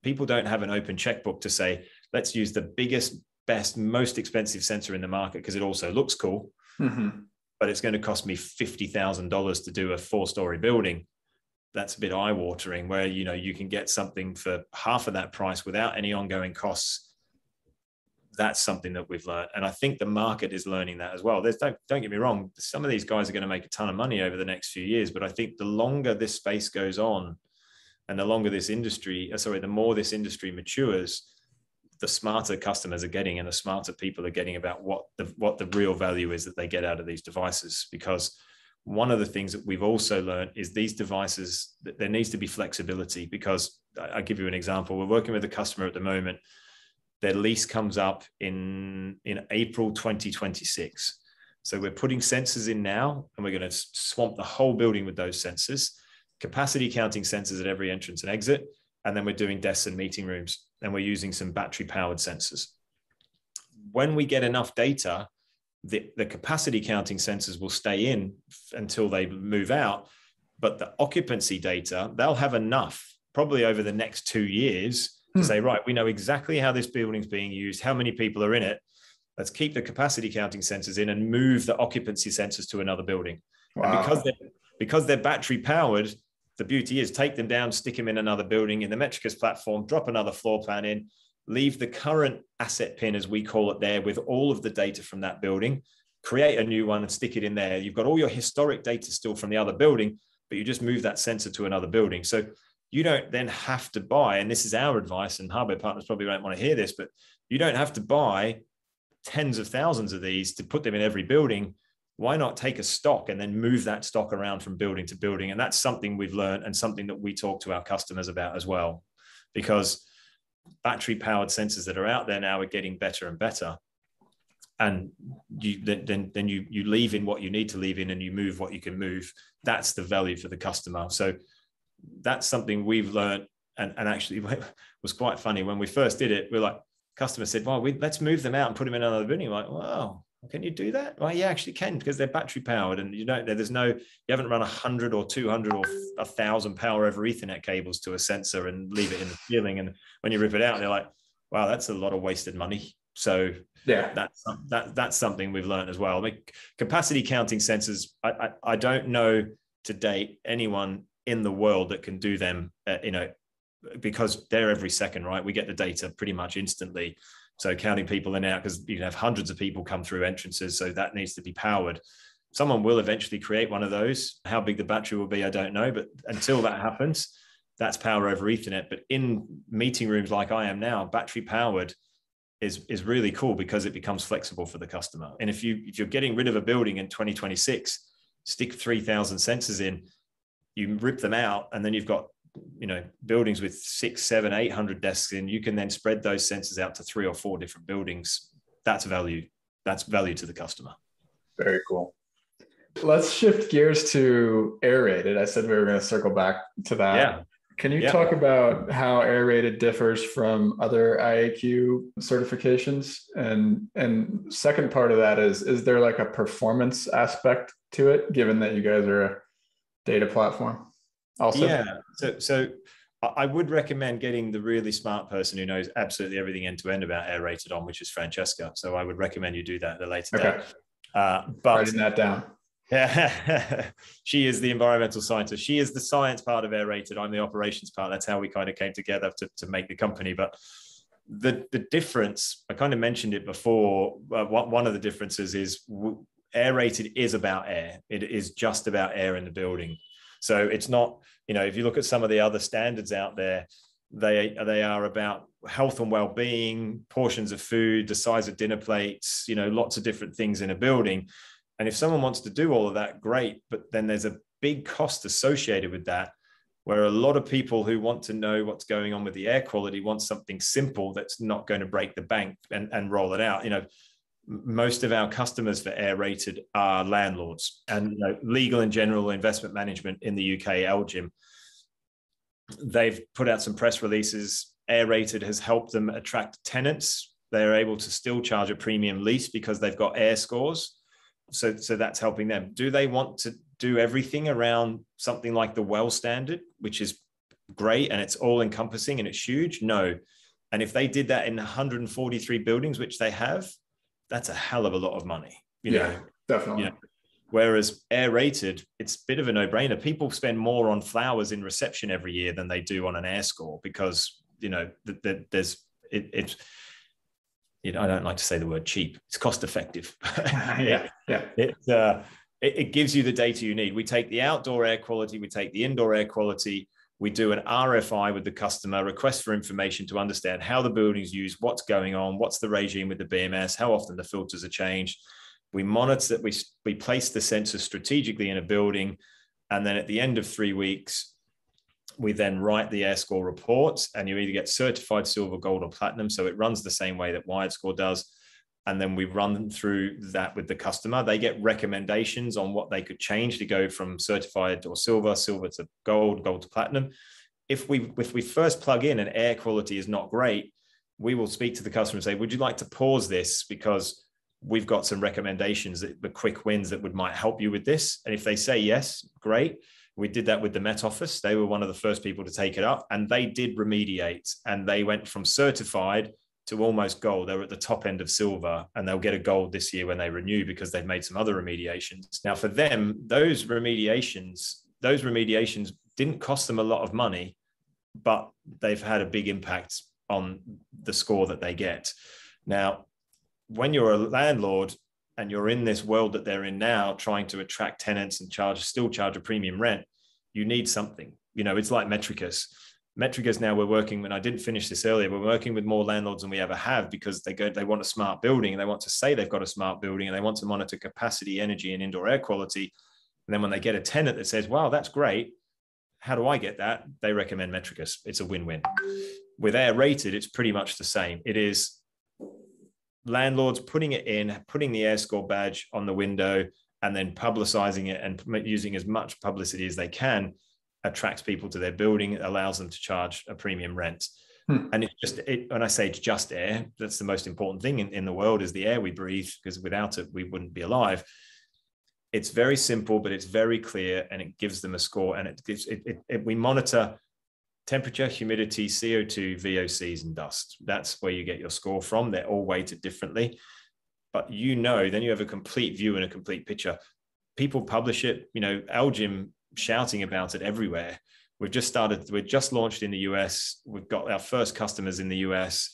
people don't have an open checkbook to say, let's use the biggest, best, most expensive sensor in the market because it also looks cool, but it's going to cost me $50,000 to do a 4-story building. That's a bit eye-watering, where you can get something for half of that price without any ongoing costs. That's something that we've learned, and I think the market is learning that as well. Don't get me wrong, some of these guys are going to make a ton of money over the next few years, but I think the longer this space goes on, and the longer this industry, the more this industry matures, the smarter customers are getting, and the smarter people are getting about what the real value is that they get out of these devices. Because one of the things that we've also learned is these devices, there needs to be flexibility. Because I'll give you an example. We're working with a customer at the moment. Their lease comes up in April 2026. So we're putting sensors in now, and we're going to swamp the whole building with those sensors. Capacity counting sensors at every entrance and exit. And then we're doing desks and meeting rooms, and we're using some battery powered sensors. When we get enough data, the capacity counting sensors will stay in until they move out. But the occupancy data, they'll have enough probably over the next 2 years to say, right, we know exactly how this building's being used, how many people are in it. Let's keep the capacity counting sensors in and move the occupancy sensors to another building. Wow. And because they're battery powered, the beauty is take them down, stick them in another building in the Metrikus platform, drop another floor plan in, leave the current asset pin, as we call it, there with all of the data from that building, create a new one and stick it in there. You've got all your historic data still from the other building, but you just move that sensor to another building. So you don't then have to buy, and this is our advice, and hardware partners probably won't want to hear this, but you don't have to buy tens of thousands of these to put them in every building. Why not take a stock and then move that stock around from building to building? And that's something we've learned and something that we talk to our customers about as well, because battery powered sensors that are out there now are getting better and better. And you leave in what you need to leave in and you move what you can move. That's the value for the customer. So that's something we've learned. And actually it was quite funny when we first did it. We're like, customer said, well, let's move them out and put them in another building. We're like, wow, can you do that? Well, yeah, actually can, because they're battery powered, and you haven't run 100 or 200 or 1,000 power over Ethernet cables to a sensor and leave it in the ceiling. And when you rip it out, they're like, wow, that's a lot of wasted money. So yeah, that's something we've learned as well. I mean, capacity counting sensors, I don't know to date anyone in the world that can do them, because they're every second, right? We get the data pretty much instantly. So counting people in and out, because you can have hundreds of people come through entrances, so that needs to be powered. Someone will eventually create one of those. How big the battery will be, I don't know. But until that happens, that's power over Ethernet. But in meeting rooms like I am now, battery powered is really cool because it becomes flexible for the customer. And if you're getting rid of a building in 2026, stick 3,000 sensors in, you rip them out, and then you've got buildings with 600, 700, 800 desks in, you can then spread those sensors out to 3 or 4 different buildings. That's value. That's value to the customer. Very cool. Let's shift gears to AirRated. I said we were going to circle back to that. Yeah. Can you talk about how AirRated differs from other IAQ certifications? And second part of that is there like a performance aspect to it, given that you guys are a data platform? Also, yeah. So I would recommend getting the really smart person who knows absolutely everything end to end about AirRated on, which is Francesca. So I would recommend you do that at a later date. But writing that down. Yeah, she is the environmental scientist. She is the science part of AirRated. I'm the operations part. That's how we kind of came together to make the company. But the difference, I kind of mentioned it before. One of the differences is AirRated is about air. It is just about air in the building. So it's not, if you look at some of the other standards out there, they are about health and well-being, portions of food, the size of dinner plates, lots of different things in a building. And if someone wants to do all of that, great. But then there's a big cost associated with that, where a lot of people who want to know what's going on with the air quality want something simple that's not going to break the bank and roll it out. Most of our customers for AirRated are landlords and legal and general investment management in the UK, Elgin. They've put out some press releases. AirRated has helped them attract tenants. They're able to still charge a premium lease because they've got air scores. So that's helping them. Do they want to do everything around something like the WELL standard, which is great and it's all encompassing and it's huge? No. And if they did that in 143 buildings, which they have, that's a hell of a lot of money. Definitely. Whereas AirRated, it's a bit of a no-brainer. People spend more on flowers in reception every year than they do on an air score because, I don't like to say the word cheap. It's cost effective. It gives you the data you need. We take the outdoor air quality, we take the indoor air quality, we do an RFI with the customer, request for information to understand how the building's used, what's going on, what's the regime with the BMS, how often the filters are changed. We monitor that, we place the sensor strategically in a building, and then at the end of 3 weeks, we then write the air score reports, and you either get certified silver, gold, or platinum. So it runs the same way that Wired Score does. And then we run through that with the customer. They get recommendations on what they could change to go from certified or silver to gold, gold to platinum. If we first plug in and air quality is not great, we will speak to the customer and say, would you like to pause this? Because we've got some recommendations, the quick wins that might help you with this. And if they say yes, great. We did that with the Met Office. They were one of the first people to take it up, and they did remediate, and they went from certified to almost gold. They were at the top end of silver, and they'll get a gold this year when they renew because they've made some other remediations. Now for them, those remediations didn't cost them a lot of money, but they've had a big impact on the score that they get. Now, when you're a landlord and you're in this world that they're in now, trying to attract tenants and still charge a premium rent, you need something. You know, it's like Metrikus. Metrikus now, we're working, and I didn't finish this earlier, we're working with more landlords than we ever have, because they want a smart building, and they want to say they've got a smart building, and they want to monitor capacity, energy, and indoor air quality. And then when they get a tenant that says, wow, that's great, how do I get that? They recommend Metrikus. It's a win-win. With AirRated, it's pretty much the same. It is landlords putting it in, putting the air score badge on the window, and then publicizing it and using as much publicity as they can, attracts people to their building, allows them to charge a premium rent. And when I say it's just air, that's the most important thing in the world, is the air we breathe, because without it, we wouldn't be alive. It's very simple, but it's very clear, and it gives them a score. And we monitor temperature, humidity, CO2, VOCs, and dust. That's where you get your score from. They're all weighted differently, but then you have a complete view and a complete picture. People publish it, Elgin shouting about it everywhere. We've just launched in the US. We've got our first customers in the US,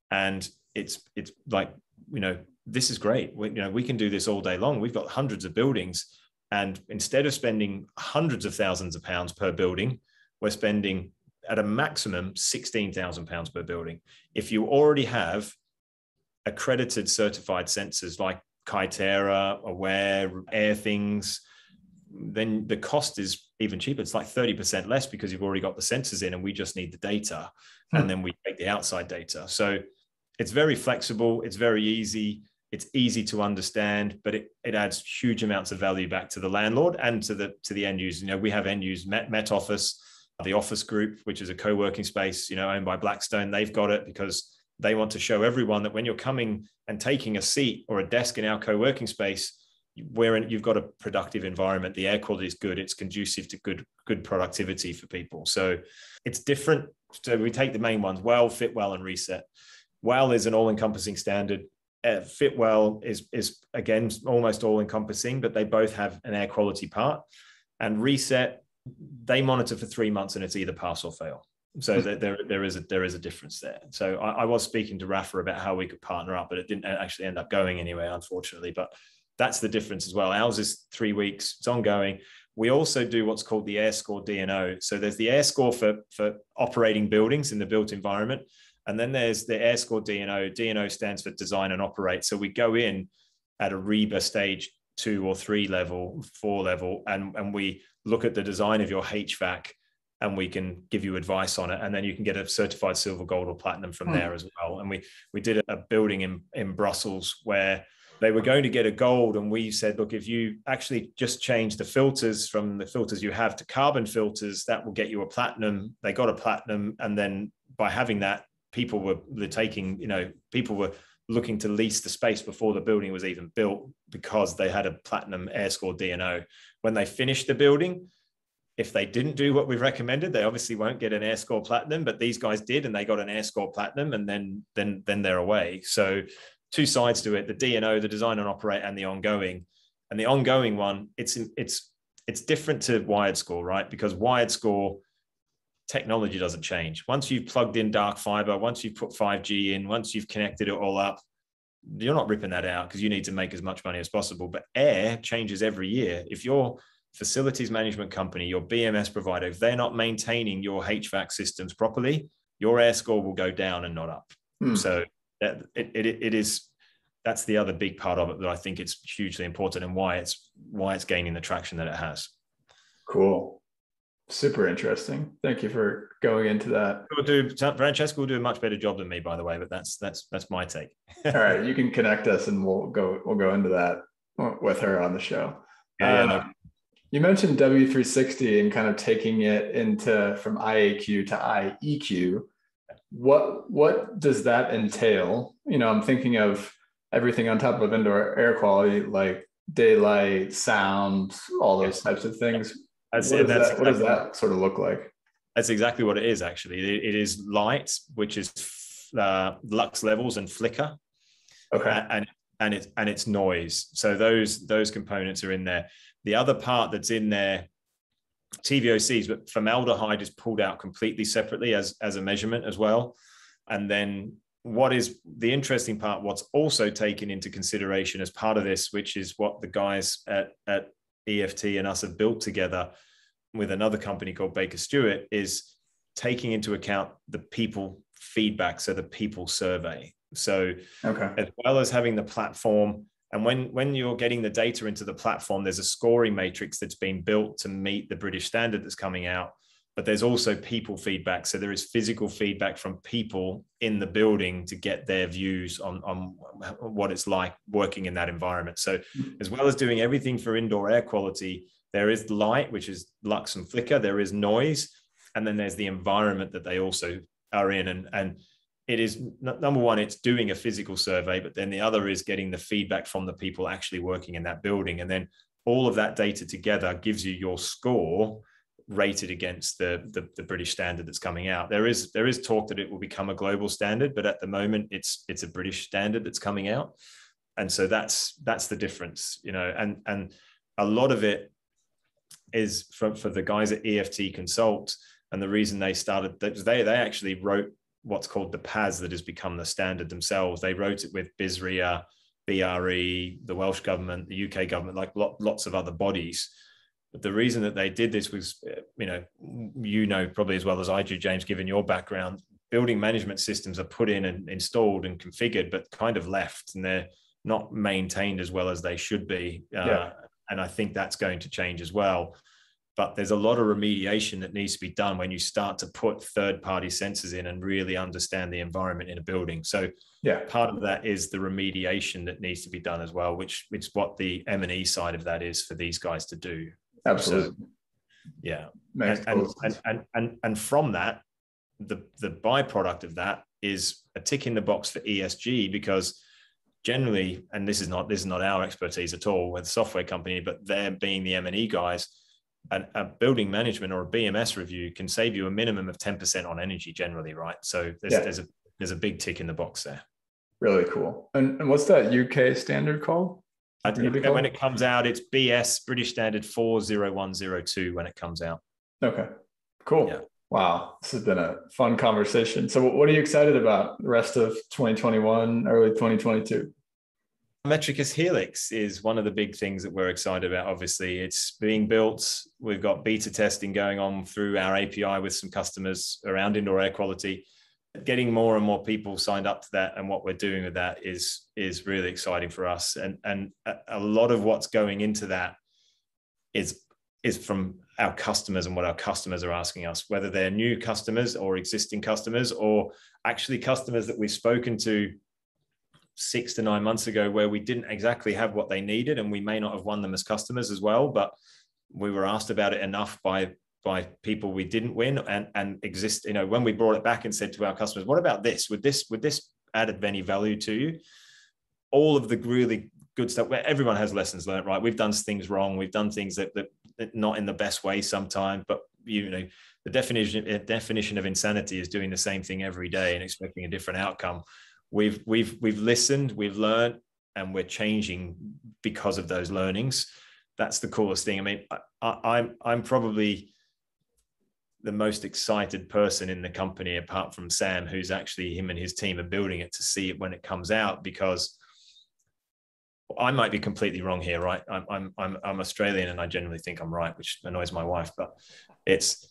and it's like, this is great. We can do this all day long. We've got hundreds of buildings, and instead of spending hundreds of thousands of pounds per building, we're spending at a maximum £16,000 per building. If you already have accredited certified sensors like Kytera, Aware, Airthings, then the cost is even cheaper. It's like 30% less, because you've already got the sensors in, and we just need the data, and then we take the outside data. So it's very flexible. It's very easy. It's easy to understand, but it adds huge amounts of value back to the landlord and to the end user. We have end users, Met Office, the Office Group, which is a co-working space, owned by Blackstone. They've got it because they want to show everyone that when you're coming and taking a seat or a desk in our co-working space, you've got a productive environment. The air quality is good. It's conducive to good productivity for people. So it's different. So we take the main ones: well, fit well, and reset. Well is an all-encompassing standard. Fit well is again almost all-encompassing, but they both have an air quality part. And reset, they monitor for 3 months, and it's either pass or fail. So there is a difference there. So I was speaking to Rafa about how we could partner up, but it didn't actually end up going anywhere, unfortunately. But that's the difference as well. Ours is 3 weeks. It's ongoing. We also do what's called the Air Score DNO. So there's the Air Score for operating buildings in the built environment. And then there's the Air Score DNO. DNO stands for design and operate. So we go in at a REBA stage 2 or 3 level, 4 level, and we look at the design of your HVAC, and we can give you advice on it. And then you can get a certified silver, gold, or platinum from there as well. And we did a building in Brussels where they were going to get a gold, and we said, look, if you actually just change the filters from the filters you have to carbon filters, that will get you a platinum. They got a platinum, and then by having that, people were looking to lease the space before the building was even built, because they had a platinum Air Score DNO. When they finished the building, if they didn't do what we recommended, they obviously won't get an Air Score Platinum, but these guys did, and they got an Air Score Platinum, and then they're away. So 2 sides to it: the DNO, the design and operate, and the ongoing. And the ongoing one, it's different to wired score, right? Because wired score technology doesn't change. Once you've plugged in dark fiber, once you've put 5G in, once you've connected it all up, you're not ripping that out, because you need to make as much money as possible. But air changes every year. If your facilities management company, your BMS provider, if they're not maintaining your HVAC systems properly, your air score will go down and not up. So that's the other big part of it that I think it's hugely important, and why it's gaining the traction that it has. Cool. Super interesting. Thank you for going into that. Francesca will do a much better job than me, by the way, but that's my take. All right, you can connect us, and we'll go into that with her on the show. You mentioned W360 and kind of taking it from IAQ to IEQ. What does that entail? I'm thinking of everything on top of indoor air quality, like daylight, sound, all those types of things. What does that sort of look like? That's exactly what it is, actually. It is light, which is lux levels and flicker. Okay. And it's noise. So those components are in there. The other part that's in there, TVOCs, but formaldehyde is pulled out completely separately as a measurement as well. And then what is the interesting part, what's also taken into consideration as part of this, which is what the guys at EFT and us have built together with another company called Baker Stewart, is taking into account the people feedback, so the people survey. So as well as having the platform, and when you're getting the data into the platform, there's a scoring matrix that's been built to meet the British standard that's coming out. But there's also people feedback. So there is physical feedback from people in the building to get their views on what it's like working in that environment. So as well as doing everything for indoor air quality, there is light, which is lux and flicker. There is noise. And then there's the environment that they also are in. And it is, number one, it's doing a physical survey, but then the other is getting the feedback from the people actually working in that building. And then all of that data together gives you your score rated against the British standard that's coming out. There is talk that it will become a global standard, but at the moment it's a British standard that's coming out. And so that's the difference, you know, and a lot of it is for the guys at EFT Consult. And the reason they started, they actually wrote what's called the PAS that has become the standard themselves. They wrote it with BISRIA, BRE, the Welsh government, the UK government, like lots of other bodies. But the reason that they did this was, you know, probably as well as I do, James, given your background, building management systems are put in and installed and configured, but kind of left, and they're not maintained as well as they should be. And I think that's going to change as well. But there's a lot of remediation that needs to be done when you start to put third-party sensors in and really understand the environment in a building. So part of that is the remediation that needs to be done as well, which is what the M&E side of that is for these guys to do. Absolutely. So, and from that, the byproduct of that is a tick in the box for ESG, because generally, and this is not our expertise at all with a software company, but they're being the M&E guys, a building management or a BMS review can save you a minimum of 10% on energy generally, right? So there's a big tick in the box there. Really cool. And what's that UK standard called? When it comes out, it's BS, British Standard 40102 when it comes out. Okay, cool. Yeah. Wow, this has been a fun conversation. So what are you excited about the rest of 2021, early 2022? Metrikus Helix is one of the big things that we're excited about. Obviously, it's being built. We've got beta testing going on through our API with some customers around indoor air quality. Getting more and more people signed up to that, and what we're doing with that is really exciting for us. And a lot of what's going into that is from our customers and what our customers are asking us, whether they're new customers or existing customers, or actually customers that we've spoken to 6 to 9 months ago where we didn't exactly have what they needed, and we may not have won them as customers as well, but we were asked about it enough by people we didn't win and exist. You know, when we brought it back and said to our customers, what about this? Would this added any value to you? All of the really good stuff where everyone has lessons learned, right? We've done things wrong. We've done things that not in the best way sometimes, but you know, the definition of insanity is doing the same thing every day and expecting a different outcome. We've listened, we've learned, and we're changing because of those learnings. That's the coolest thing. I mean, I'm probably the most excited person in the company, apart from Sam, who's actually, him and his team are building it, to see it when it comes out, because I might be completely wrong here, right? I'm Australian and I generally think I'm right, which annoys my wife, but it's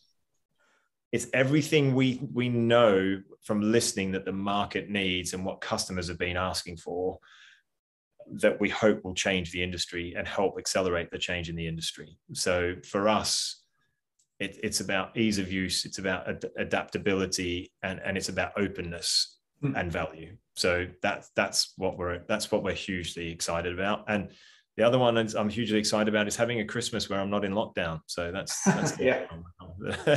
everything we know from listening that the market needs and what customers have been asking for, that we hope will change the industry and help accelerate the change in the industry. So for us, it's about ease of use, it's about adaptability, and it's about openness and value. So that's what we're hugely excited about. And the other one I'm hugely excited about is having a Christmas where I'm not in lockdown. So that's yeah, absolutely.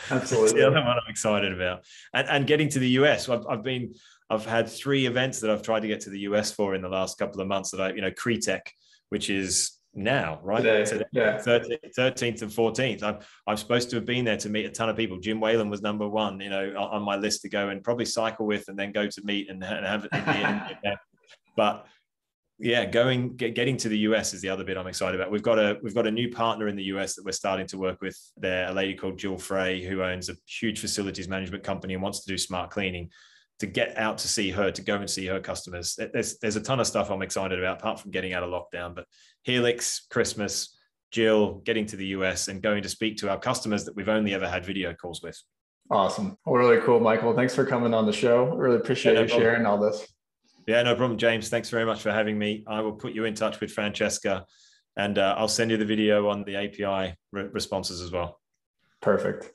That's the other one I'm excited about. And getting to the US. I've had 3 events that I've tried to get to the US for in the last couple of months. That CRETEC, which is now, right? Today, yeah. 13th and 14th. I'm supposed to have been there to meet a ton of people. Jim Whalen was number 1, on my list to go and probably cycle with, and then go to meet and have it in the end. But yeah, getting to the US is the other bit I'm excited about. We've got a new partner in the US that we're starting to work with there, a lady called Jill Frey, who owns a huge facilities management company and wants to do smart cleaning. to get out to see her, to go and see her customers. There's a ton of stuff I'm excited about, apart from getting out of lockdown. But Helix, Christmas, Jill, getting to the US, and going to speak to our customers that we've only ever had video calls with. Awesome. Well, really cool, Michael. Thanks for coming on the show. Really appreciate you sharing all this. Yeah, no problem, James. Thanks very much for having me. I will put you in touch with Francesca, and I'll send you the video on the API responses as well. Perfect.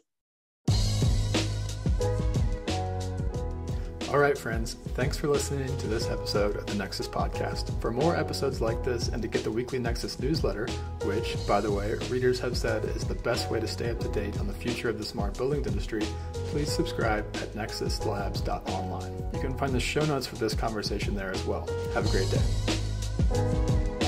All right, friends, thanks for listening to this episode of the Nexus Podcast. For more episodes like this and to get the weekly Nexus newsletter, which, by the way, readers have said is the best way to stay up to date on the future of the smart buildings industry, please subscribe at nexuslabs.online. You can find the show notes for this conversation there as well. Have a great day.